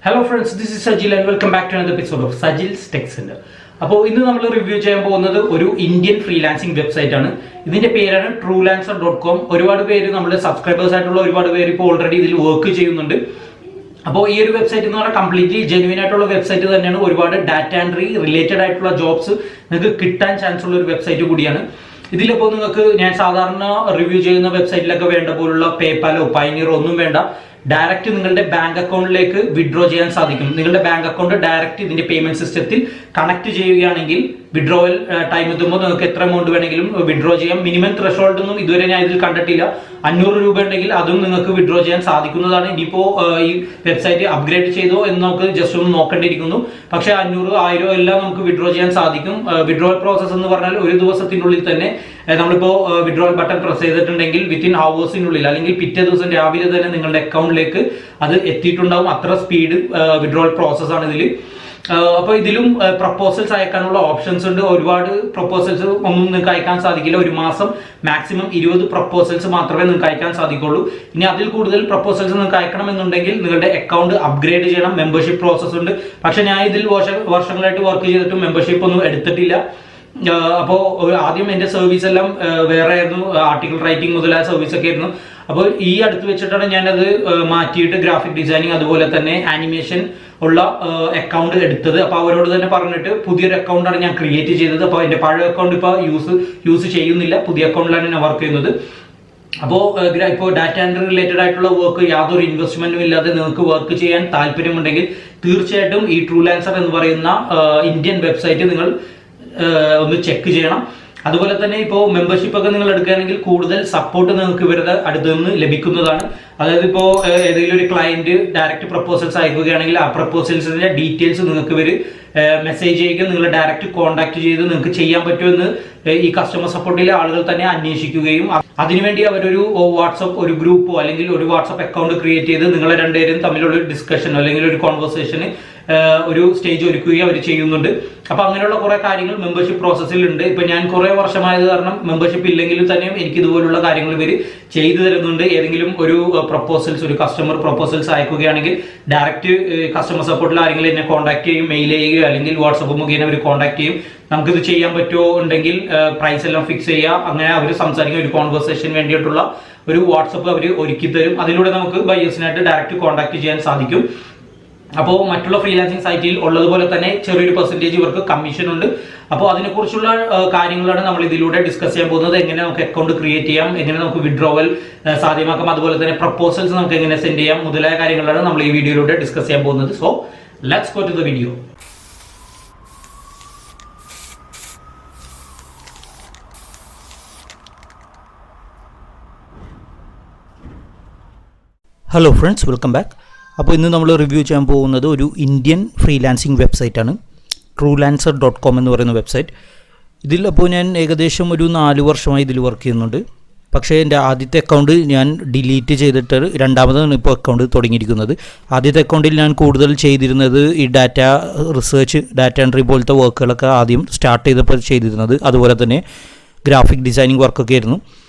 Hello friends, this is Sajil and welcome back to another episode of Sajil's Tech Center. അപ്പോൾ ഇന്ന് നമ്മൾ review ചെയ്യാൻ പോകുന്നത് ഒരു ഇന്ത്യൻ ഫ്രീലാൻസിംഗ് വെബ്സൈറ്റ് ആണ്. ഇതിന്റെ പേരാണ് truelancer.com. ഒരുപാട് പേര് നമ്മുടെ സബ്സ്ക്രൈബേഴ്സ് ആയിട്ടുള്ള ഒരുപാട് പേര് ഇപ്പോൾ ഓൾറെഡി ഇതിൽ വർക്ക് ചെയ്യുന്നുണ്ട്. അപ്പോൾ ഈ ഒരു വെബ്സൈറ്റ് എന്ന് പറഞ്ഞാൽ കംപ്ലീറ്റ്ലി ജെന്യൂൻ ആയിട്ടുള്ള വെബ്സൈറ്റ് തന്നെയാണ്. ഒരുപാട് ഡാറ്റ എൻട്രി റിലേറ്റഡ് ആയിട്ടുള്ള ജോബ്സ് നിങ്ങൾക്ക് കിട്ടാൻ ചാൻസ് ഉള്ള ഒരു വെബ്സൈറ്റ് കൂടിയാണ്. ഇതിലിപ്പോൾ നിങ്ങൾക്ക് ഞാൻ സാധാരണ റിവ്യൂ ചെയ്യുന്ന വെബ്സൈറ്റിലൊക്കെ വേണ്ട പോലുള്ള പേപ്പാലോ പൈനീറോ ഒന്നും വേണ്ട. ഡയറക്റ്റ് നിങ്ങളുടെ ബാങ്ക് അക്കൗണ്ടിലേക്ക് വിഡ്രോ ചെയ്യാൻ സാധിക്കും. നിങ്ങളുടെ ബാങ്ക് അക്കൗണ്ട് ഡയറക്റ്റ് ഇതിന്റെ പേയ്മെന്റ് സിസ്റ്റത്തിൽ കണക്ട് ചെയ്യുകയാണെങ്കിൽ വിഡ്രോവൽ ടൈം എത്തുമ്പോൾ നിങ്ങൾക്ക് എത്ര എമൗണ്ട് വേണമെങ്കിലും വിഡ്രോ ചെയ്യാം. മിനിമം ത്രെഷോൾഡ് ഒന്നും ഇതുവരെ ഞാൻ ഇതിൽ കണ്ടിട്ടില്ല. 500 രൂപ ഉണ്ടെങ്കിൽ അതും നിങ്ങൾക്ക് വിഡ്രോ ചെയ്യാൻ സാധിക്കുന്നതാണ്. ഇനിയിപ്പോ ഈ വെബ്സൈറ്റ് അപ്ഗ്രേഡ് ചെയ്തോ എന്ന് നമുക്ക് ജസ്റ്റ് ഒന്ന് നോക്കേണ്ടിയിരിക്കുന്നു. പക്ഷെ 500, 1000 എല്ലാം നമുക്ക് വിഡ്രോ ചെയ്യാൻ സാധിക്കും. വിഡ്രോവൽ പ്രോസസ് എന്ന് പറഞ്ഞാൽ ഒരു ദിവസത്തിനുള്ളിൽ തന്നെ നമ്മളിപ്പോ വിഡ്രോവൽ ബട്ടൺ പ്രസ് ചെയ്തിട്ടുണ്ടെങ്കിൽ വിത്തിൻ ഹവേഴ്സിനുള്ളിൽ അല്ലെങ്കിൽ പിറ്റേ ദിവസം രാവിലെ തന്നെ നിങ്ങളുടെ അക്കൗണ്ടിലേക്ക് അത് എത്തിയിട്ടുണ്ടാവും. അത്ര സ്പീഡ് വിഡ്രോവൽ പ്രോസസ് ആണ് ഇതിൽ. അപ്പോൾ ഇതിലും പ്രപ്പോസൽസ് അയക്കാനുള്ള ഓപ്ഷൻസ് ഉണ്ട്. ഒരുപാട് പ്രപ്പോസൽസ് ഒന്നും നിങ്ങൾക്ക് അയക്കാൻ സാധിക്കില്ല. ഒരു മാസം മാക്സിമം 20 പ്രപ്പോസൽസ് മാത്രമേ നിങ്ങൾക്ക് അയക്കാൻ സാധിക്കുള്ളൂ. ഇനി അതിൽ കൂടുതൽ പ്രപ്പോസൽസ് നിങ്ങൾക്ക് അയക്കണമെന്നുണ്ടെങ്കിൽ നിങ്ങളുടെ അക്കൗണ്ട് അപ്ഗ്രേഡ് ചെയ്യണം. മെമ്പർഷിപ്പ് പ്രോസസ് ഉണ്ട്. പക്ഷെ ഞാൻ ഇതിൽ വർഷങ്ങളായിട്ട് വർക്ക് ചെയ്തിട്ടും മെമ്പർഷിപ്പ് ഒന്നും എടുത്തിട്ടില്ല. അപ്പോൾ ആദ്യം എൻ്റെ സർവീസ് എല്ലാം വേറെ ആയിരുന്നു. ആർട്ടിക്കിൾ റൈറ്റിംഗ് മുതലായ സർവീസ് ഒക്കെ ആയിരുന്നു. അപ്പോൾ ഈ അടുത്ത് വെച്ചിട്ടാണ് ഞാനത് മാറ്റിയിട്ട് ഗ്രാഫിക് ഡിസൈനിങ് അതുപോലെ തന്നെ ആനിമേഷൻ ഉള്ള അക്കൗണ്ട് എടുത്തത്. അപ്പോൾ അവരോട് തന്നെ പറഞ്ഞിട്ട് പുതിയൊരു അക്കൗണ്ടാണ് ഞാൻ ക്രിയേറ്റ് ചെയ്തത്. അപ്പോൾ എൻ്റെ പഴയ അക്കൗണ്ട് ഇപ്പോൾ യൂസ് ചെയ്യുന്നില്ല. പുതിയ അക്കൗണ്ടിലാണ് ഞാൻ വർക്ക് ചെയ്യുന്നത്. അപ്പോൾ ഇപ്പോൾ ഡാറ്റ എൻട്രി റിലേറ്റഡ് ആയിട്ടുള്ള വർക്ക് യാതൊരു ഇൻവെസ്റ്റ്മെന്റും ഇല്ലാതെ നിങ്ങൾക്ക് വർക്ക് ചെയ്യാൻ താല്പര്യമുണ്ടെങ്കിൽ തീർച്ചയായിട്ടും ഈ ട്രൂലാൻസർ എന്ന് പറയുന്ന ഇന്ത്യൻ വെബ്സൈറ്റ് നിങ്ങൾ ഒന്ന് ചെക്ക് ചെയ്യണം. അതുപോലെ തന്നെ ഇപ്പോൾ മെമ്പർഷിപ്പ് ഒക്കെ നിങ്ങൾ എടുക്കുകയാണെങ്കിൽ കൂടുതൽ സപ്പോർട്ട് നിങ്ങൾക്ക് ഇവരുടെ അടുത്ത് നിന്ന് ലഭിക്കുന്നതാണ്. അതായത് ഇപ്പോൾ ഏതെങ്കിലും ഒരു ക്ലയന്റ് ഡയറക്റ്റ് പ്രപ്പോസൽസ് അയക്കുകയാണെങ്കിൽ ആ പ്രപ്പോസൽസിന്റെ ഡീറ്റെയിൽസ് നിങ്ങൾക്ക് ഇവർ മെസ്സേജ് ചെയ്യുക. നിങ്ങൾ ഡയറക്റ്റ് കോൺടാക്ട് ചെയ്ത് നിങ്ങൾക്ക് ചെയ്യാൻ പറ്റുമെന്ന് ഈ കസ്റ്റമർ സപ്പോർട്ടിലെ ആളുകൾ തന്നെ അന്വേഷിക്കുകയും അതിനുവേണ്ടി അവരൊരു വാട്സപ്പ് ഒരു ഗ്രൂപ്പോ അല്ലെങ്കിൽ ഒരു വാട്സപ്പ് അക്കൗണ്ട് ക്രിയേറ്റ് ചെയ്ത് നിങ്ങളെ രണ്ടുപേരും തമ്മിലുള്ള ഒരു ഡിസ്കഷനോ അല്ലെങ്കിൽ ഒരു കോൺവെർസേഷന് ഒരു സ്റ്റേജ് ഒരുക്കുകയും അവർ ചെയ്യുന്നുണ്ട്. അപ്പൊ അങ്ങനെയുള്ള കുറെ കാര്യങ്ങൾ മെമ്പർഷിപ്പ് പ്രോസസ്സിൽ ഉണ്ട്. ഇപ്പൊ ഞാൻ കുറെ വർഷമായത് കാരണം മെമ്പർഷിപ്പ് ഇല്ലെങ്കിലും തന്നെയും എനിക്ക് ഇതുപോലുള്ള കാര്യങ്ങൾ ഇവർ ചെയ്തു തരുന്നുണ്ട്. ഏതെങ്കിലും ഒരു പ്രപ്പോസൽസ് ഒരു കസ്റ്റമർ പ്രപ്പോസൽസ് അയക്കുകയാണെങ്കിൽ ഡയറക്റ്റ് കസ്റ്റമർ സപ്പോർട്ടിൽ ആരെങ്കിലും എന്നെ കോൺടാക്ട് ചെയ്യും, മെയിൽ ചെയ്യുകയോ അല്ലെങ്കിൽ വാട്സപ്പ് മുഖേന അവർ കോൺടാക്ട് ചെയ്യും. നമുക്കിത് ചെയ്യാൻ പറ്റുമോ ഉണ്ടെങ്കിൽ പ്രൈസ് എല്ലാം ഫിക്സ് ചെയ്യുക. അങ്ങനെ അവർ സംസാരിക്കുക. ഒരു കോൺവെർസേഷൻ വേണ്ടിയിട്ടുള്ള ഒരു വാട്സപ്പ് അവർ ഒരുക്കി തരും. അതിലൂടെ നമുക്ക് ബയേഴ്സിനായിട്ട് ഡയറക്റ്റ് കോൺടാക്ട് ചെയ്യാൻ സാധിക്കും. അപ്പോൾ മറ്റുള്ള ഫ്രീലാൻസിങ് സൈറ്റിൽ ഉള്ളതുപോലെ തന്നെ ചെറിയൊരു പെർസെൻറ്റേജ് ഇവർക്ക് കമ്മീഷൻ ഉണ്ട്. അപ്പോൾ അതിനെക്കുറിച്ചുള്ള കാര്യങ്ങളാണ് നമ്മൾ ഇതിലൂടെ ഡിസ്കസ് ചെയ്യാൻ പോകുന്നത്. എങ്ങനെ നമുക്ക് അക്കൗണ്ട് ക്രിയേറ്റ് ചെയ്യാം, എങ്ങനെ നമുക്ക് വിഡ്രോവൽ സാധ്യമാക്കാം, അതുപോലെ തന്നെ പ്രപ്പോസൽസ് നമുക്ക് എങ്ങനെ സെൻഡ് ചെയ്യാം മുതലായ കാര്യങ്ങളാണ് നമ്മൾ ഈ വീഡിയോയിലൂടെ ഡിസ്കസ് ചെയ്യാൻ പോകുന്നത്. So let's go to the video. Hello friends, welcome back. അപ്പോൾ ഇന്ന് നമ്മൾ റിവ്യൂ ചെയ്യാൻ പോകുന്നത് ഒരു ഇന്ത്യൻ ഫ്രീലാൻസിങ് വെബ്സൈറ്റാണ് truelancer.com എന്ന് പറയുന്ന വെബ്സൈറ്റ്. ഇതിൽ അപ്പോൾ ഞാൻ ഏകദേശം ഒരു 4 വർഷമായി ഇതിൽ വർക്ക് ചെയ്യുന്നുണ്ട്. പക്ഷേ എൻ്റെ ആദ്യത്തെ അക്കൗണ്ട് ഞാൻ ഡിലീറ്റ് ചെയ്തിട്ട് രണ്ടാമതാണ് ഇപ്പോൾ അക്കൗണ്ട് തുടങ്ങിയിരിക്കുന്നത്. ആദ്യത്തെ അക്കൗണ്ടിൽ ഞാൻ കൂടുതൽ ചെയ്തിരുന്നത് ഈ ഡാറ്റ റിസർച്ച്, ഡാറ്റ എൻട്രി പോലത്തെ വർക്കുകളൊക്കെ ആദ്യം സ്റ്റാർട്ട് ചെയ്തപ്പോൾ ചെയ്തിരുന്നത്. അതുപോലെ തന്നെ ഗ്രാഫിക് ഡിസൈനിങ് വർക്കൊക്കെ ആയിരുന്നു.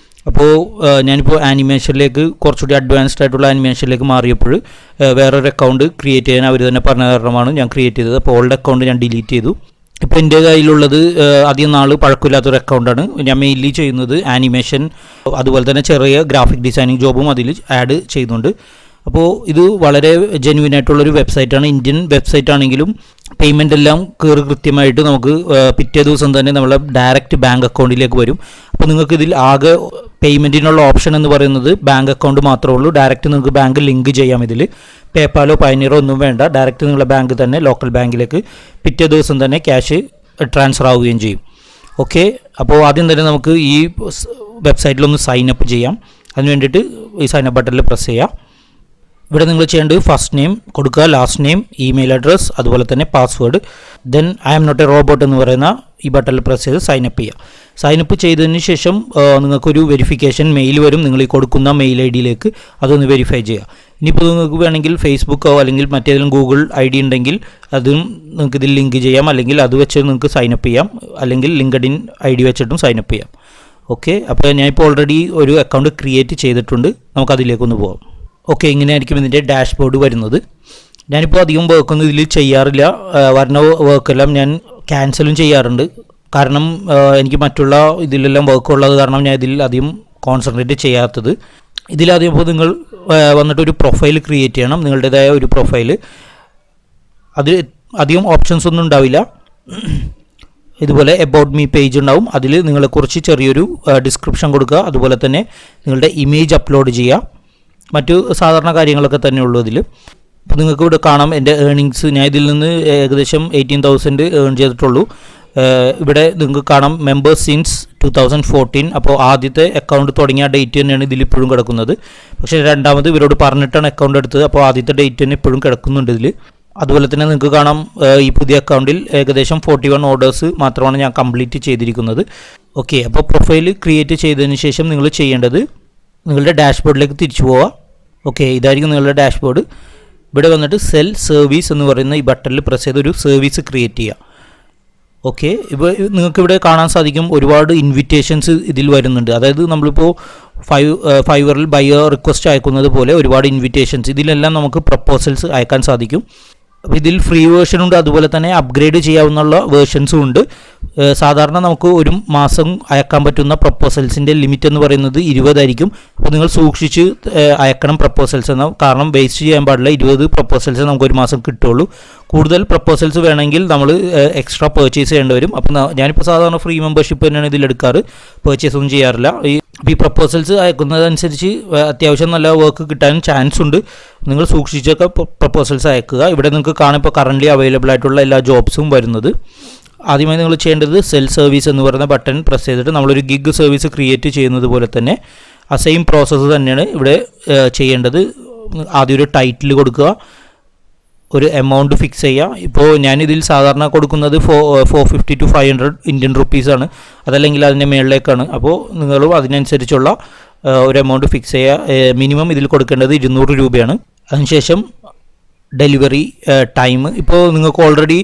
അപ്പോൾ ഞാനിപ്പോൾ ആനിമേഷനിലേക്ക് കുറച്ചുകൂടി അഡ്വാൻസ്ഡ് ആയിട്ടുള്ള ആനിമേഷനിലേക്ക് മാറിയപ്പോൾ വേറൊരു അക്കൗണ്ട് ക്രിയേറ്റ് ചെയ്യാൻ അവർ തന്നെ പറഞ്ഞ കാരണമാണ് ഞാൻ ക്രിയേറ്റ് ചെയ്തത്. അപ്പോൾ ഓൾഡ് അക്കൗണ്ട് ഞാൻ ഡിലീറ്റ് ചെയ്തു. ഇപ്പോൾ എൻ്റെ കയ്യിലുള്ളത് അധികം നാൾ പഴക്കമില്ലാത്തൊരു അക്കൗണ്ടാണ്. ഞാൻ മെയിൻലി ചെയ്യുന്നത് ആനിമേഷൻ അതുപോലെ തന്നെ ചെറിയ ഗ്രാഫിക് ഡിസൈനിങ് ജോബും അതിൽ ആഡ് ചെയ്യുന്നുണ്ട്. അപ്പോൾ ഇത് വളരെ ജെന്യൂൻ ആയിട്ടുള്ളൊരു വെബ്സൈറ്റാണ്. ഇന്ത്യൻ വെബ്സൈറ്റ് ആണെങ്കിലും പേയ്മെൻ്റ് എല്ലാം കൃത്യമായിട്ട് നമുക്ക് പിറ്റേ ദിവസം തന്നെ നമ്മളെ ഡയറക്റ്റ് ബാങ്ക് അക്കൗണ്ടിലേക്ക് വരും. അപ്പോൾ നിങ്ങൾക്ക് ഇതിൽ ആകെ പേയ്മെൻറ്റിനുള്ള ഓപ്ഷൻ എന്ന് പറയുന്നത് ബാങ്ക് അക്കൗണ്ട് മാത്രമേ ഉള്ളൂ. ഡയറക്റ്റ് നിങ്ങൾക്ക് ബാങ്ക് ലിങ്ക് ചെയ്യാം. ഇതിൽ പേപ്പാലോ പൈനീറോ ഒന്നും വേണ്ട. ഡയറക്റ്റ് നിങ്ങളുടെ ബാങ്ക് തന്നെ ലോക്കൽ ബാങ്കിലേക്ക് പിറ്റേ ദിവസം തന്നെ ക്യാഷ് ട്രാൻസ്ഫർ ആവുകയും ചെയ്യും. ഓക്കെ, അപ്പോൾ ആദ്യം തന്നെ നമുക്ക് ഈ വെബ്സൈറ്റിലൊന്ന് സൈൻ അപ്പ് ചെയ്യാം. അതിന് വേണ്ടിയിട്ട് ഈ സൈൻ അപ്പ് ബട്ടണിൽ പ്രസ് ചെയ്യാം. ഇവിടെ നിങ്ങൾ ചെയ്യേണ്ടത് ഫസ്റ്റ് നെയിം കൊടുക്കുക, ലാസ്റ്റ് നെയിം, ഇമെയിൽ അഡ്രസ്സ്, അതുപോലെ തന്നെ password. Then I am not a robot എന്ന് പറയുന്ന ഈ ബട്ടണിൽ പ്രസ് ചെയ്ത് സൈനപ്പ് ചെയ്യുക. സൈനപ്പ് ചെയ്തതിന് ശേഷം നിങ്ങൾക്കൊരു വെരിഫിക്കേഷൻ മെയിൽ വരും. നിങ്ങൾ ഈ കൊടുക്കുന്ന മെയിൽ ഐ ഡിയിലേക്ക് അതൊന്ന് വെരിഫൈ ചെയ്യുക. ഇനിയിപ്പോൾ നിങ്ങൾക്ക് വേണമെങ്കിൽ ഫേസ്ബുക്കോ അല്ലെങ്കിൽ മറ്റേതെങ്കിലും ഗൂഗിൾ ഐ ഡി ഉണ്ടെങ്കിൽ അതും നിങ്ങൾക്ക് ഇതിൽ ലിങ്ക് ചെയ്യാം. അല്ലെങ്കിൽ അത് വെച്ച് നിങ്ങൾക്ക് സൈനപ്പ് ചെയ്യാം. അല്ലെങ്കിൽ ലിങ്ക്ഡിൻ ഐ ഡി വെച്ചിട്ടും സൈനപ്പ് ചെയ്യാം. ഓക്കെ, അപ്പോൾ ഞാനിപ്പോൾ ഓൾറെഡി ഒരു അക്കൗണ്ട് ക്രിയേറ്റ് ചെയ്തിട്ടുണ്ട്. നമുക്കതിലേക്കൊന്ന് പോകാം. ഓക്കെ, ഇങ്ങനെയായിരിക്കും ഇതിൻ്റെ ഡാഷ്ബോർഡ് വരുന്നത്. ഞാനിപ്പോൾ അധികം വർക്കൊന്നും ഇതിൽ ചെയ്യാറില്ല. വരുന്ന വർക്കെല്ലാം ഞാൻ ക്യാൻസലും ചെയ്യാറുണ്ട്. കാരണം എനിക്ക് മറ്റുള്ള ഇതിലെല്ലാം വർക്ക് ഉള്ളത് കാരണം ഞാൻ ഇതിൽ അധികം കോൺസെൻട്രേറ്റ് ചെയ്യാത്തത്. ഇതിലാദ്യം ഇപ്പോൾ നിങ്ങൾ വന്നിട്ടൊരു പ്രൊഫൈൽ ക്രിയേറ്റ് ചെയ്യണം, നിങ്ങളുടേതായ ഒരു പ്രൊഫൈൽ. അത് അധികം ഓപ്ഷൻസ് ഒന്നും ഉണ്ടാവില്ല. ഇതുപോലെ എബൌട്ട് മീ പേജ് ഉണ്ടാവും. അതിൽ നിങ്ങളെക്കുറിച്ച് ചെറിയൊരു ഡിസ്ക്രിപ്ഷൻ കൊടുക്കുക. അതുപോലെ തന്നെ നിങ്ങളുടെ ഇമേജ് അപ്ലോഡ് ചെയ്യുക. മറ്റു സാധാരണ കാര്യങ്ങളൊക്കെ തന്നെ ഉള്ളൂ ഇതിൽ. അപ്പോൾ നിങ്ങൾക്ക് ഇവിടെ കാണാം എൻ്റെ ഏർണിങ്സ്. ഞാൻ ഇതിൽ നിന്ന് ഏകദേശം 18,000 ഏൺ ചെയ്തിട്ടുള്ളൂ. ഇവിടെ നിങ്ങൾക്ക് കാണാം മെമ്പേഴ്സ് സിൻസ് 2014. അപ്പോൾ ആദ്യത്തെ അക്കൗണ്ട് തുടങ്ങിയ ഡേറ്റ് തന്നെയാണ് ഇതിൽ ഇപ്പോഴും കിടക്കുന്നത്. പക്ഷേ രണ്ടാമത് ഇവരോട് പറഞ്ഞിട്ടാണ് അക്കൗണ്ട് എടുത്തത്. അപ്പോൾ ആദ്യത്തെ ഡേറ്റ് തന്നെ ഇപ്പോഴും കിടക്കുന്നുണ്ട് ഇതിൽ. അതുപോലെ തന്നെ നിങ്ങൾക്ക് കാണാം ഈ പുതിയ അക്കൗണ്ടിൽ ഏകദേശം 41 ഓർഡേഴ്സ് മാത്രമാണ് ഞാൻ കംപ്ലീറ്റ് ചെയ്തിരിക്കുന്നത്. ഓക്കെ, അപ്പോൾ പ്രൊഫൈൽ ക്രിയേറ്റ് ചെയ്തതിന് ശേഷം നിങ്ങൾ ചെയ്യേണ്ടത് നിങ്ങളുടെ ഡാഷ്ബോർഡിലേക്ക് തിരിച്ചു പോവുക. ഓക്കെ, ഇതായിരിക്കും നിങ്ങളുടെ ഡാഷ്ബോർഡ്. ഇവിടെ വന്നിട്ട് സെൽ സർവീസ് എന്ന് പറയുന്ന ഈ ബട്ടണിൽ പ്രസ് ചെയ്ത് ഒരു സർവീസ് ക്രിയേറ്റ് ചെയ്യുക. ഓക്കെ, ഇപ്പോൾ നിങ്ങൾക്കിവിടെ കാണാൻ സാധിക്കും ഒരുപാട് ഇൻവിറ്റേഷൻസ് ഇതിൽ വരുന്നുണ്ട്. അതായത് നമ്മളിപ്പോൾ ഫൈവറിൽ ബയർ റിക്വസ്റ്റ് അയക്കുന്നത് പോലെ ഒരുപാട് ഇൻവിറ്റേഷൻസ്, ഇതിലെല്ലാം നമുക്ക് പ്രപ്പോസൽസ് അയക്കാൻ സാധിക്കും. അപ്പോൾ ഇതിൽ ഫ്രീ വേർഷൻ ഉണ്ട്, അതുപോലെ തന്നെ അപ്ഗ്രേഡ് ചെയ്യാവുന്ന വേർഷൻസും ഉണ്ട്. സാധാരണ നമുക്ക് ഒരു മാസം അയക്കാൻ പറ്റുന്ന പ്രപ്പോസൽസിൻ്റെ ലിമിറ്റ് എന്ന് പറയുന്നത് 20 ആയിരിക്കും. അപ്പോൾ നിങ്ങൾ സൂക്ഷിച്ച് അയക്കണം പ്രപ്പോസൽസ് എന്ന, കാരണം വേസ്റ്റ് ചെയ്യാൻ പാടില്ല. 20 പ്രപ്പോസൽസ് നമുക്ക് ഒരു മാസം കിട്ടുള്ളൂ. കൂടുതൽ പ്രപ്പോസൽസ് വേണമെങ്കിൽ നമ്മൾ എക്സ്ട്രാ പർച്ചേസ് ചെയ്യേണ്ടി വരും. അപ്പോൾ ഞാനിപ്പോൾ സാധാരണ ഫ്രീ മെമ്പർഷിപ്പ് തന്നെയാണ് ഇതിലെടുക്കാറ്, പർച്ചേസ് ഒന്നും ചെയ്യാറില്ല. ഈ പ്രപ്പോസൽസ് അയക്കുന്നതനുസരിച്ച് അത്യാവശ്യം നല്ല വർക്ക് കിട്ടാൻ ചാൻസ് ഉണ്ട്. നിങ്ങൾ സൂക്ഷിച്ചൊക്കെ പ്രപ്പോസൽസ് അയക്കുക. ഇവിടെ നിങ്ങൾക്ക് കാണാം ഇപ്പോൾ കറൻ്റ്ലി അവൈലബിൾ ആയിട്ടുള്ള എല്ലാ ജോബ്സും വരുന്നത്. ആദ്യമായി നിങ്ങൾ ചെയ്യേണ്ടത് സെൽ സർവീസ് എന്ന് പറയുന്ന ബട്ടൺ പ്രസ് ചെയ്തിട്ട് നമ്മളൊരു ഗിഗ് സർവീസ് ക്രിയേറ്റ് ചെയ്യുന്നത് പോലെ തന്നെ ആ സെയിം പ്രോസസ്സ് തന്നെയാണ് ഇവിടെ ചെയ്യേണ്ടത്. ആദ്യം ഒരു ടൈറ്റിൽ കൊടുക്കുക, ഒരു എമൗണ്ട് ഫിക്സ് ചെയ്യുക. ഇപ്പോൾ ഞാനിതിൽ സാധാരണ കൊടുക്കുന്നത് 450 to 500 ഇന്ത്യൻ റുപ്പീസാണ്, അതല്ലെങ്കിൽ അതിൻ്റെ മുകളിലേക്കാണ്. അപ്പോൾ നിങ്ങളും അതിനനുസരിച്ചുള്ള ഒരു എമൗണ്ട് ഫിക്സ് ചെയ്യുക. മിനിമം ഇതിൽ കൊടുക്കേണ്ടത് 200 രൂപയാണ്. അതിനുശേഷം ഡെലിവറി ടൈം, ഇപ്പോൾ നിങ്ങൾക്ക് ഓൾറെഡി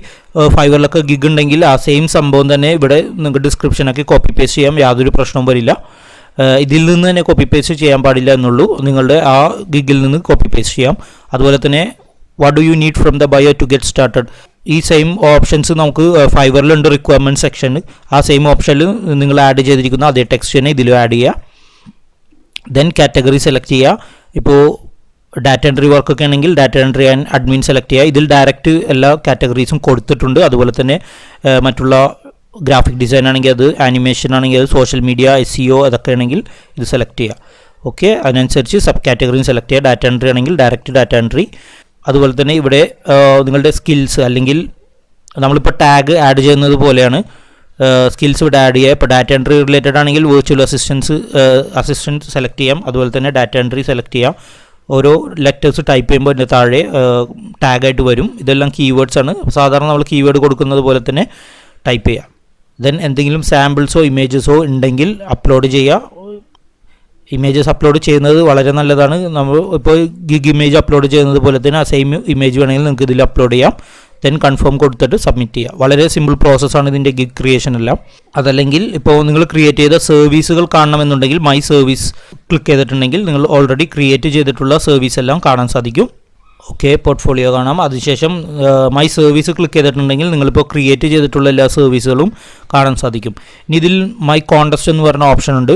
ഫൈവറിലൊക്കെ ഗിഗ് ഉണ്ടെങ്കിൽ ആ സെയിം സംഭവം തന്നെ ഇവിടെ നിങ്ങൾക്ക് ഡിസ്ക്രിപ്ഷനൊക്കെ കോപ്പി പേസ്റ്റ് ചെയ്യാം, യാതൊരു പ്രശ്നവും വരില്ല. ഇതിൽ നിന്ന് തന്നെ കോപ്പി പേസ്റ്റ് ചെയ്യാൻ പാടില്ല എന്നുള്ളൂ, നിങ്ങളുടെ ആ ഗിഗിൽ നിന്ന് കോപ്പി പേസ്റ്റ് ചെയ്യാം. അതുപോലെ തന്നെ what do you need from the buyer to get started, ഈ സെയിം ഓപ്ഷൻസ് നമുക്ക് ഫൈവറിലുണ്ട് റിക്വയർമെൻറ്റ് സെക്ഷനിൽ. ആ സെയിം ഓപ്ഷനിൽ നിങ്ങൾ ആഡ് ചെയ്തിരിക്കുന്ന അതേ ടെക്സ്റ്റ് തന്നെ ഇതിലും ആഡ് ചെയ്യുക. ദെൻ കാറ്റഗറി സെലക്ട് ചെയ്യുക. ഇപ്പോൾ ഡാറ്റ എൻട്രി വർക്കൊക്കെ ആണെങ്കിൽ data entry and admin select ചെയ്യുക. ഇതിൽ ഡയറക്റ്റ് എല്ലാ കാറ്റഗറീസും കൊടുത്തിട്ടുണ്ട്. അതുപോലെ തന്നെ മറ്റുള്ള ഗ്രാഫിക് ഡിസൈൻ ആണെങ്കിൽ അത്, ആനിമേഷൻ ആണെങ്കിൽ അത്, സോഷ്യൽ മീഡിയ, SEO അതൊക്കെ ആണെങ്കിൽ ഇത് സെലക്ട് ചെയ്യുക. ഓക്കെ, അതിനനുസരിച്ച് സബ് കാറ്റഗറിയും സെലക്ട് ചെയ്യുക. ഡാറ്റ എൻട്രി ആണെങ്കിൽ ഡയറക്റ്റ് ഡാറ്റ എൻട്രി. അതുപോലെ തന്നെ ഇവിടെ നിങ്ങളുടെ സ്കിൽസ്, അല്ലെങ്കിൽ നമ്മളിപ്പോൾ ടാഗ് ആഡ് ചെയ്യുന്നത് പോലെയാണ് സ്കിൽസ് ഇവിടെ ആഡ് ചെയ്യുക. ഇപ്പോൾ ഡാറ്റ എൻട്രി റിലേറ്റഡ് ആണെങ്കിൽ വെർച്വൽ അസിസ്റ്റൻറ്റ് സെലക്ട് ചെയ്യാം. അതുപോലെ തന്നെ ഡാറ്റ എൻട്രി സെലക്ട് ചെയ്യാം. ഓരോ ലെറ്റേഴ്സ് ടൈപ്പ് ചെയ്യുമ്പോൾ അതിൻ്റെ താഴെ ടാഗായിട്ട് വരും. ഇതെല്ലാം കീവേഡ്സ് ആണ്. സാധാരണ നമ്മൾ കീവേഡ് കൊടുക്കുന്നത് പോലെ തന്നെ ടൈപ്പ് ചെയ്യുക. ദെൻ എന്തെങ്കിലും സാമ്പിൾസോ ഇമേജസോ ഉണ്ടെങ്കിൽ അപ്ലോഡ് ചെയ്യുക. ഇമേജസ് അപ്ലോഡ് ചെയ്യുന്നത് വളരെ നല്ലതാണ്. നമ്മൾ ഇപ്പോൾ ഗിഗ് ഇമേജ് അപ്ലോഡ് ചെയ്യുന്നത് പോലെ തന്നെ ആ സെയിം ഇമേജ് വേണമെങ്കിൽ നിങ്ങൾക്ക് ഇതിൽ അപ്ലോഡ് ചെയ്യാം. ദെൻ കൺഫേം കൊടുത്തിട്ട് സബ്മിറ്റ് ചെയ്യുക. വളരെ സിമ്പിൾ പ്രോസസ്സാണ് ഇതിൻ്റെ ഗിഗ് ക്രിയേഷൻ എല്ലാം. അതല്ലെങ്കിൽ ഇപ്പോൾ നിങ്ങൾ ക്രിയേറ്റ് ചെയ്ത സർവീസുകൾ കാണണമെന്നുണ്ടെങ്കിൽ മൈ സർവീസ് ക്ലിക്ക് ചെയ്തിട്ടുണ്ടെങ്കിൽ നിങ്ങൾ ഓൾറെഡി ക്രിയേറ്റ് ചെയ്തിട്ടുള്ള സർവീസ് എല്ലാം കാണാൻ സാധിക്കും. ഓക്കെ, പോർട്ട്ഫോളിയോ കാണാം. അതിനുശേഷം മൈ സർവീസ് ക്ലിക്ക് ചെയ്തിട്ടുണ്ടെങ്കിൽ നിങ്ങളിപ്പോൾ ക്രിയേറ്റ് ചെയ്തിട്ടുള്ള എല്ലാ സർവീസുകളും കാണാൻ സാധിക്കും. ഇനി ഇതിൽ മൈ കോൺടെസ്റ്റ് എന്ന് പറഞ്ഞ ഓപ്ഷൻ ഉണ്ട്,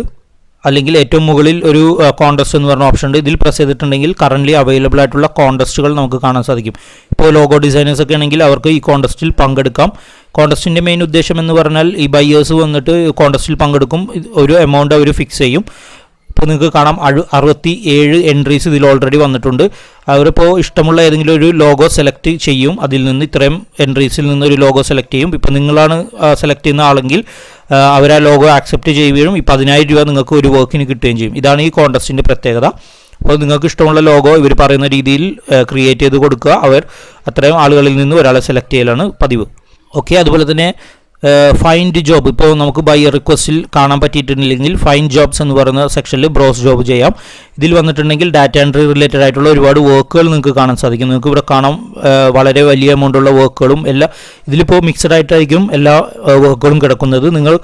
അല്ലെങ്കിൽ ഏറ്റവും മുകളിൽ ഒരു കോൺടെസ്റ്റ് എന്ന് പറഞ്ഞ ഓപ്ഷൻ ഉണ്ട്. ഇതിൽ പ്രസ് ചെയ്തിട്ടുണ്ടെങ്കിൽ കറൻ്റ്ലി അവൈലബിൾ ആയിട്ടുള്ള കോൺടെസ്റ്റുകൾ നമുക്ക് കാണാൻ സാധിക്കും. ഇപ്പോൾ ലോഗോ ഡിസൈനേഴ്സ് ഒക്കെ ആണെങ്കിൽ അവർക്ക് ഈ കോൺടെസ്റ്റിൽ പങ്കെടുക്കാം. കോൺടെസ്റ്റിൻ്റെ മെയിൻ ഉദ്ദേശം എന്ന് പറഞ്ഞാൽ ഈ ബയേഴ്സ് വന്നിട്ട് കോൺടെസ്റ്റിൽ പങ്കെടുക്കും, ഒരു എമൗണ്ട് അവർ ഫിക്സ് ചെയ്യും. ഇപ്പോൾ നിങ്ങൾക്ക് കാണാം 67 എൻട്രീസ് ഇതിൽ ഓൾറെഡി വന്നിട്ടുണ്ട്. അവരിപ്പോൾ ഇഷ്ടമുള്ള ഏതെങ്കിലും ഒരു ലോഗോ സെലക്ട് ചെയ്യും. അതിൽ നിന്ന് ഇത്രയും എൻട്രീസിൽ നിന്ന് ഒരു ലോഗോ സെലക്ട് ചെയ്യും. ഇപ്പോൾ നിങ്ങളാണ് സെലക്ട് ചെയ്യുന്ന ആളെങ്കിൽ അവർ ആ ലോഗോ ആക്സെപ്റ്റ് ചെയ്യുകയും ഈ 10,000 രൂപ നിങ്ങൾക്ക് ഒരു വർക്കിന് കിട്ടുകയും ചെയ്യും. ഇതാണ് ഈ കോൺടെസ്റ്റിൻ്റെ പ്രത്യേകത. അപ്പോൾ നിങ്ങൾക്ക് ഇഷ്ടമുള്ള ലോഗോ ഇവർ പറയുന്ന രീതിയിൽ ക്രിയേറ്റ് ചെയ്ത് കൊടുക്കുക. അവർ അത്രയും ആളുകളിൽ നിന്ന് ഒരാളെ സെലക്ട് ചെയ്യലാണ് പതിവ്. ഓക്കെ, അതുപോലെ തന്നെ ഫൈൻഡ് ജോബ്, ഇപ്പോൾ നമുക്ക് ബയർ റിക്വസ്റ്റിൽ കാണാൻ പറ്റിയിട്ടില്ലെങ്കിൽ ഫൈൻഡ് ജോബ്സ് എന്ന് പറയുന്ന സെക്ഷനിൽ ബ്രൗസ് ജോബ് ചെയ്യാം. ഇതിൽ വന്നിട്ടുണ്ടെങ്കിൽ ഡാറ്റ എൻട്രി റിലേറ്റഡ് ആയിട്ടുള്ള ഒരുപാട് വർക്കുകൾ നിങ്ങൾക്ക് കാണാൻ സാധിക്കും. നിങ്ങൾക്ക് ഇവിടെ കാണാം വളരെ വലിയ എമൗണ്ടുള്ള വർക്കുകളും എല്ലാം. ഇതിലിപ്പോൾ മിക്സഡ് ആയിട്ടായിരിക്കും എല്ലാ വർക്കുകളും കിടക്കുന്നത്. നിങ്ങൾ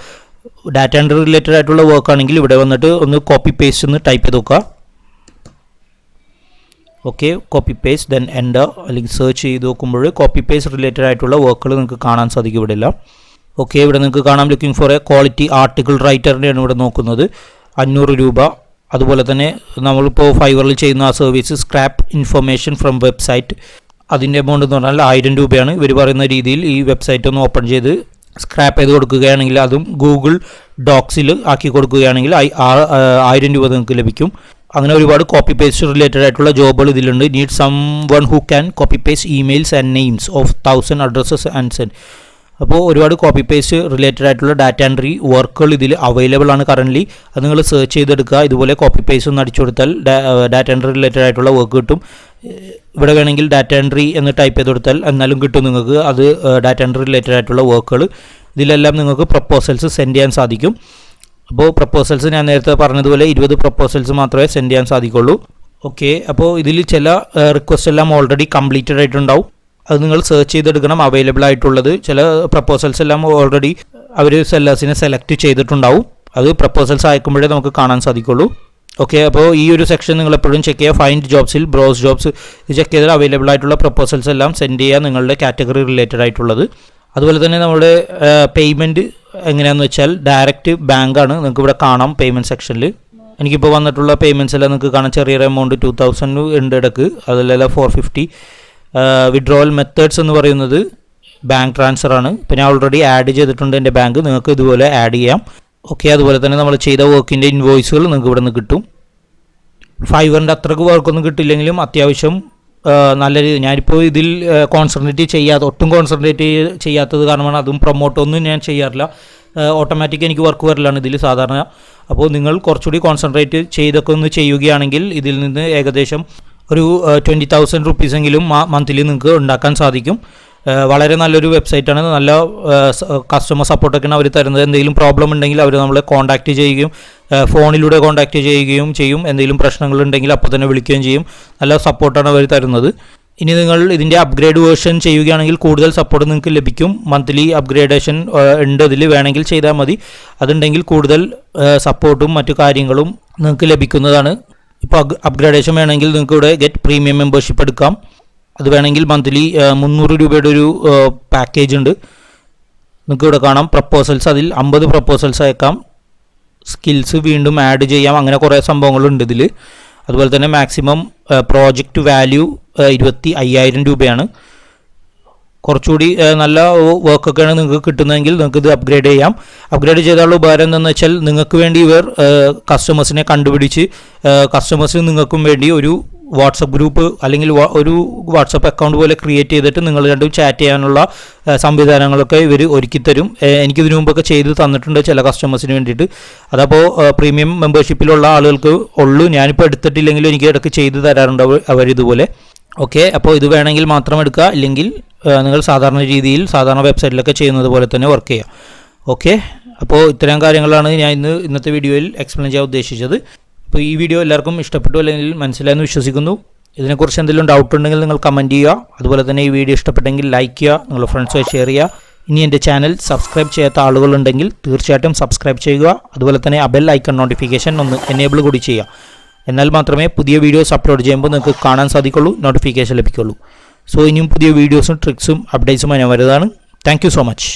ഡാറ്റ എൻട്രി റിലേറ്റഡ് ആയിട്ടുള്ള വർക്കാണെങ്കിൽ ഇവിടെ വന്നിട്ട് ഒന്ന് കോപ്പി പേസ്റ്റ് ഒന്ന് ടൈപ്പ് ചെയ്ത് നോക്കുക. Okay, copy paste then enter, അല്ലെങ്കിൽ സെർച്ച് ചെയ്ത് നോക്കുമ്പോൾ കോപ്പി പേസ്റ്റ് റിലേറ്റഡ് ആയിട്ടുള്ള വർക്കുകൾ നിങ്ങൾക്ക് കാണാൻ സാധിക്കും ഇവിടെ എല്ലാം. ഓക്കെ, ഇവിടെ നിങ്ങൾക്ക് കാണാം looking for a quality article റൈറ്ററിൻ്റെയാണ് ഇവിടെ നോക്കുന്നത്, 500 രൂപ. അതുപോലെ തന്നെ നമ്മളിപ്പോൾ ഫൈവറിൽ ചെയ്യുന്ന ആ service scrap information from website, അതിൻ്റെ എമൗണ്ട് എന്ന് പറഞ്ഞാൽ 1000 രൂപയാണ്. ഇവർ പറയുന്ന രീതിയിൽ ഈ വെബ്സൈറ്റ് ഒന്ന് ഓപ്പൺ ചെയ്ത് സ്ക്രാപ്പ് ചെയ്ത് കൊടുക്കുകയാണെങ്കിൽ, അതും ഗൂഗിൾ ഡോക്സിൽ ആക്കി കൊടുക്കുകയാണെങ്കിൽ 1000 രൂപ നിങ്ങൾക്ക് ലഭിക്കും. അങ്ങനെ ഒരുപാട് കോപ്പി പേസ്റ്റ് റിലേറ്റഡ് ആയിട്ടുള്ള ജോബുകൾ ഇതിലുണ്ട്. Need someone who can copy paste emails and names of 1000 addresses and send. അപ്പോൾ ഒരുപാട് കോപ്പി പേസ്റ്റ് റിലേറ്റഡ് ആയിട്ടുള്ള ഡാറ്റ എൻട്രി വർക്കുകൾ ഇതിൽ അവൈലബിൾ ആണ് കറൻ്റ്ലി. അത് നിങ്ങൾ സെർച്ച് ചെയ്തെടുക്കുക. ഇതുപോലെ കോപ്പി പേസ്റ്റ് ഒന്ന് അടിച്ചു കൊടുത്താൽ ഡാറ്റ എൻട്രി റിലേറ്റഡ് ആയിട്ടുള്ള വർക്ക് കിട്ടും. ഇവിടെ വേണമെങ്കിൽ ഡാറ്റ എൻട്രി എന്ന് ടൈപ്പ് ചെയ്ത് കൊടുത്താൽ എന്നാലും കിട്ടും നിങ്ങൾക്ക്. അത് ഡാറ്റ എൻട്രി റിലേറ്റഡ് ആയിട്ടുള്ള വർക്കുകൾ. ഇതിലെല്ലാം നിങ്ങൾക്ക് പ്രപ്പോസൽസ് സെൻഡ് ചെയ്യാൻ സാധിക്കും. അപ്പോൾ പ്രപ്പോസൽസ് ഞാൻ നേരത്തെ പറഞ്ഞതുപോലെ 20 പ്രപ്പോസൽസ് മാത്രമേ സെൻഡ് ചെയ്യാൻ സാധിക്കുള്ളൂ. ഓക്കെ, അപ്പോൾ ഇതിൽ ചില റിക്വസ്റ്റ് എല്ലാം ഓൾറെഡി കംപ്ലീറ്റഡ് ആയിട്ടുണ്ടാവും. അത് നിങ്ങൾ സെർച്ച് ചെയ്തെടുക്കണം അവൈലബിൾ ആയിട്ടുള്ളത്. ചില പ്രപ്പോസൽസ് എല്ലാം ഓൾറെഡി അവർ സെല്ലേഴ്സിനെ സെലക്ട് ചെയ്തിട്ടുണ്ടാവും. അത് പ്രപ്പോസൽസ് അയക്കുമ്പോഴേ നമുക്ക് കാണാൻ സാധിക്കുള്ളൂ. ഓക്കെ, അപ്പോൾ ഈ ഒരു സെക്ഷൻ നിങ്ങൾ എപ്പോഴും ചെക്ക് ചെയ്യുക. ഫൈൻഡ് ജോബ്സിൽ ബ്രൗസ് ജോബ്സ് ഇത് ചെക്ക് ചെയ്താൽ അവൈലബിൾ ആയിട്ടുള്ള പ്രപ്പോസൽസ് എല്ലാം സെൻഡ് ചെയ്യുക, നിങ്ങളുടെ കാറ്റഗറി റിലേറ്റഡ് ആയിട്ടുള്ളത്. അതുപോലെ തന്നെ നമ്മുടെ പേയ്മെൻറ്റ് എങ്ങനെയാണെന്ന് വെച്ചാൽ ഡയറക്റ്റ് ബാങ്കാണ്. നിങ്ങൾക്ക് ഇവിടെ കാണാം പേയ്മെൻറ്റ് സെക്ഷനിൽ. എനിക്കിപ്പോൾ വന്നിട്ടുള്ള പേയ്മെൻറ്റ്സ് എല്ലാം നിങ്ങൾക്ക് കാണാം. ചെറിയൊരു എമൗണ്ട് 2000 ഉണ്ട് ഇടക്ക്, അതിലെല്ലാം 450. വിഡ്രോവൽ മെത്തേഡ്സ് എന്ന് പറയുന്നത് ബാങ്ക് ട്രാൻസ്ഫർ ആണ്. ഇപ്പോൾ ഞാൻ ഓൾറെഡി ആഡ് ചെയ്തിട്ടുണ്ട് എൻ്റെ ബാങ്ക്, നിങ്ങൾക്ക് ഇതുപോലെ ആഡ് ചെയ്യാം. ഓക്കെ, അതുപോലെ തന്നെ നമ്മൾ ചെയ്ത വർക്കിൻ്റെ ഇൻവോയ്സുകൾ നിങ്ങൾക്ക് ഇവിടെ നിന്ന് കിട്ടും. ഫൈവറിൻ്റെ അത്രക്ക് വർക്കൊന്നും കിട്ടില്ലെങ്കിലും അത്യാവശ്യം നല്ല രീതി ഞാനിപ്പോൾ ഇതിൽ ഒട്ടും കോൺസെൻട്രേറ്റ് ചെയ്യാത്തത് കാരണമാണ്. അതും പ്രൊമോട്ടൊന്നും ഞാൻ ചെയ്യാറില്ല. ഓട്ടോമാറ്റിക് എനിക്ക് വർക്ക് വരലാണ് ഇതിൽ സാധാരണ. അപ്പോൾ നിങ്ങൾ കുറച്ചുകൂടി കോൺസെൻട്രേറ്റ് ചെയ്തൊക്കെ ഒന്ന് ചെയ്യുകയാണെങ്കിൽ ഇതിൽ നിന്ന് ഏകദേശം ഒരു 20,000 റുപ്പീസെങ്കിലും മന്ത്ലി നിങ്ങൾക്ക് ഉണ്ടാക്കാൻ സാധിക്കും. വളരെ നല്ലൊരു വെബ്സൈറ്റാണ്. നല്ല കസ്റ്റമർ സപ്പോർട്ടൊക്കെയാണ് അവർ തരുന്നത്. എന്തെങ്കിലും പ്രോബ്ലം ഉണ്ടെങ്കിൽ അവർ നമ്മളെ കോൺടാക്റ്റ് ചെയ്യുകയും ഫോണിലൂടെ കോൺടാക്റ്റ് ചെയ്യുകയും ചെയ്യും. എന്തെങ്കിലും പ്രശ്നങ്ങളുണ്ടെങ്കിൽ അപ്പോൾ തന്നെ വിളിക്കുകയും ചെയ്യും. നല്ല സപ്പോർട്ടാണ് അവർ തരുന്നത്. ഇനി നിങ്ങൾ ഇതിൻ്റെ അപ്ഗ്രേഡ് വേർഷൻ ചെയ്യുകയാണെങ്കിൽ കൂടുതൽ സപ്പോർട്ട് നിങ്ങൾക്ക് ലഭിക്കും. മന്ത്ലി അപ്ഗ്രേഡേഷൻ ഉണ്ട്, ഇതിൽ വേണമെങ്കിൽ ചെയ്താൽ മതി. അതുണ്ടെങ്കിൽ കൂടുതൽ സപ്പോർട്ടും മറ്റു കാര്യങ്ങളും നിങ്ങൾക്ക് ലഭിക്കുന്നതാണ്. ഇപ്പോൾ അപ്ഗ്രേഡേഷൻ വേണമെങ്കിൽ നിങ്ങൾക്ക് ഇവിടെ ഗെറ്റ് പ്രീമിയം മെമ്പർഷിപ്പ് എടുക്കാം. അത് വേണമെങ്കിൽ മന്ത്ലി 300 രൂപയുടെ ഒരു പാക്കേജ് ഉണ്ട്. നിങ്ങൾക്ക് ഇവിടെ കാണാം പ്രപ്പോസൽസ്, അതിൽ 50 പ്രപ്പോസൽസ് അയക്കാം. സ്കിൽസ് വീണ്ടും ആഡ് ചെയ്യാം. അങ്ങനെ കുറേ സംഭവങ്ങളുണ്ട് ഇതിൽ. അതുപോലെ തന്നെ മാക്സിമം പ്രോജക്റ്റ് വാല്യൂ 25,000 രൂപയാണ്. കുറച്ചുകൂടി നല്ല വർക്കൊക്കെയാണ് നിങ്ങൾക്ക് കിട്ടുന്നതെങ്കിൽ നിങ്ങൾക്ക് ഇത് അപ്ഗ്രേഡ് ചെയ്യാം. അപ്ഗ്രേഡ് ചെയ്താലുള്ള ഉപകാരം എന്താണെന്ന് വെച്ചാൽ നിങ്ങൾക്ക് വേണ്ടി ഇവർ കസ്റ്റമേഴ്സിനെ കണ്ടുപിടിച്ച് കസ്റ്റമേഴ്സിന് നിങ്ങൾക്കും വേണ്ടി ഒരു വാട്സപ്പ് ഗ്രൂപ്പ് അല്ലെങ്കിൽ ഒരു വാട്സപ്പ് അക്കൗണ്ട് പോലെ ക്രിയേറ്റ് ചെയ്തിട്ട് നിങ്ങൾ രണ്ടും ചാറ്റ് ചെയ്യാനുള്ള സംവിധാനങ്ങളൊക്കെ ഇവർ ഒരുക്കിത്തരും. എനിക്കിതിനു മുമ്പൊക്കെ ചെയ്ത് തന്നിട്ടുണ്ട് ചില കസ്റ്റമേഴ്സിന് വേണ്ടിയിട്ട്. അതപ്പോൾ പ്രീമിയം മെമ്പർഷിപ്പിലുള്ള ആളുകൾക്ക് ഉള്ളൂ. ഞാനിപ്പോൾ എടുത്തിട്ടില്ലെങ്കിലും എനിക്ക് ഇടയ്ക്ക് ചെയ്ത് തരാറുണ്ട് അവരിതുപോലെ. ഓക്കെ, അപ്പോൾ ഇത് വേണമെങ്കിൽ മാത്രം എടുക്കുക, ഇല്ലെങ്കിൽ നിങ്ങൾ സാധാരണ രീതിയിൽ സാധാരണ വെബ്സൈറ്റിലൊക്കെ ചെയ്യുന്നത് പോലെ തന്നെ വർക്ക് ചെയ്യുക. ഓക്കെ, അപ്പോൾ ഇത്തരം കാര്യങ്ങളാണ് ഞാൻ ഇന്നത്തെ വീഡിയോയിൽ എക്സ്പ്ലെയിൻ ചെയ്യാൻ ഉദ്ദേശിച്ചത്. അപ്പോൾ ഈ വീഡിയോ എല്ലാവർക്കും ഇഷ്ടപ്പെട്ടു അല്ലെങ്കിൽ മനസ്സിലായെന്ന് വിശ്വസിക്കുന്നു. ഇതിനെക്കുറിച്ച് എന്തെങ്കിലും ഡൗട്ട് ഉണ്ടെങ്കിൽ നിങ്ങൾ കമൻറ്റ് ചെയ്യുക. അതുപോലെ തന്നെ ഈ വീഡിയോ ഇഷ്ടപ്പെട്ടെങ്കിൽ ലൈക്ക് ചെയ്യുക, നിങ്ങളുടെ ഫ്രണ്ട്സുമായി ഷെയർ ചെയ്യുക. ഇനി എൻ്റെ ചാനൽ സബ്സ്ക്രൈബ് ചെയ്യാത്ത ആളുകളുണ്ടെങ്കിൽ തീർച്ചയായിട്ടും സബ്സ്ക്രൈബ് ചെയ്യുക. അതുപോലെ തന്നെ ആ ബെൽ ഐക്കൺ നോട്ടിഫിക്കേഷൻ ഒന്ന് എനേബിൾ കൂടി ചെയ്യുക. എന്നാൽ മാത്രമേ പുതിയ വീഡിയോസ് അപ്ലോഡ് ചെയ്യുമ്പോൾ നിങ്ങൾക്ക് കാണാൻ സാധിക്കുള്ളൂ, നോട്ടിഫിക്കേഷൻ ലഭിക്കുള്ളൂ. സോ ഇനിയും പുതിയ വീഡിയോസും ട്രിക്സും അപ്ഡേറ്റ്സുമായി ഞാൻ വരുന്നതാണ്. Thank you so much.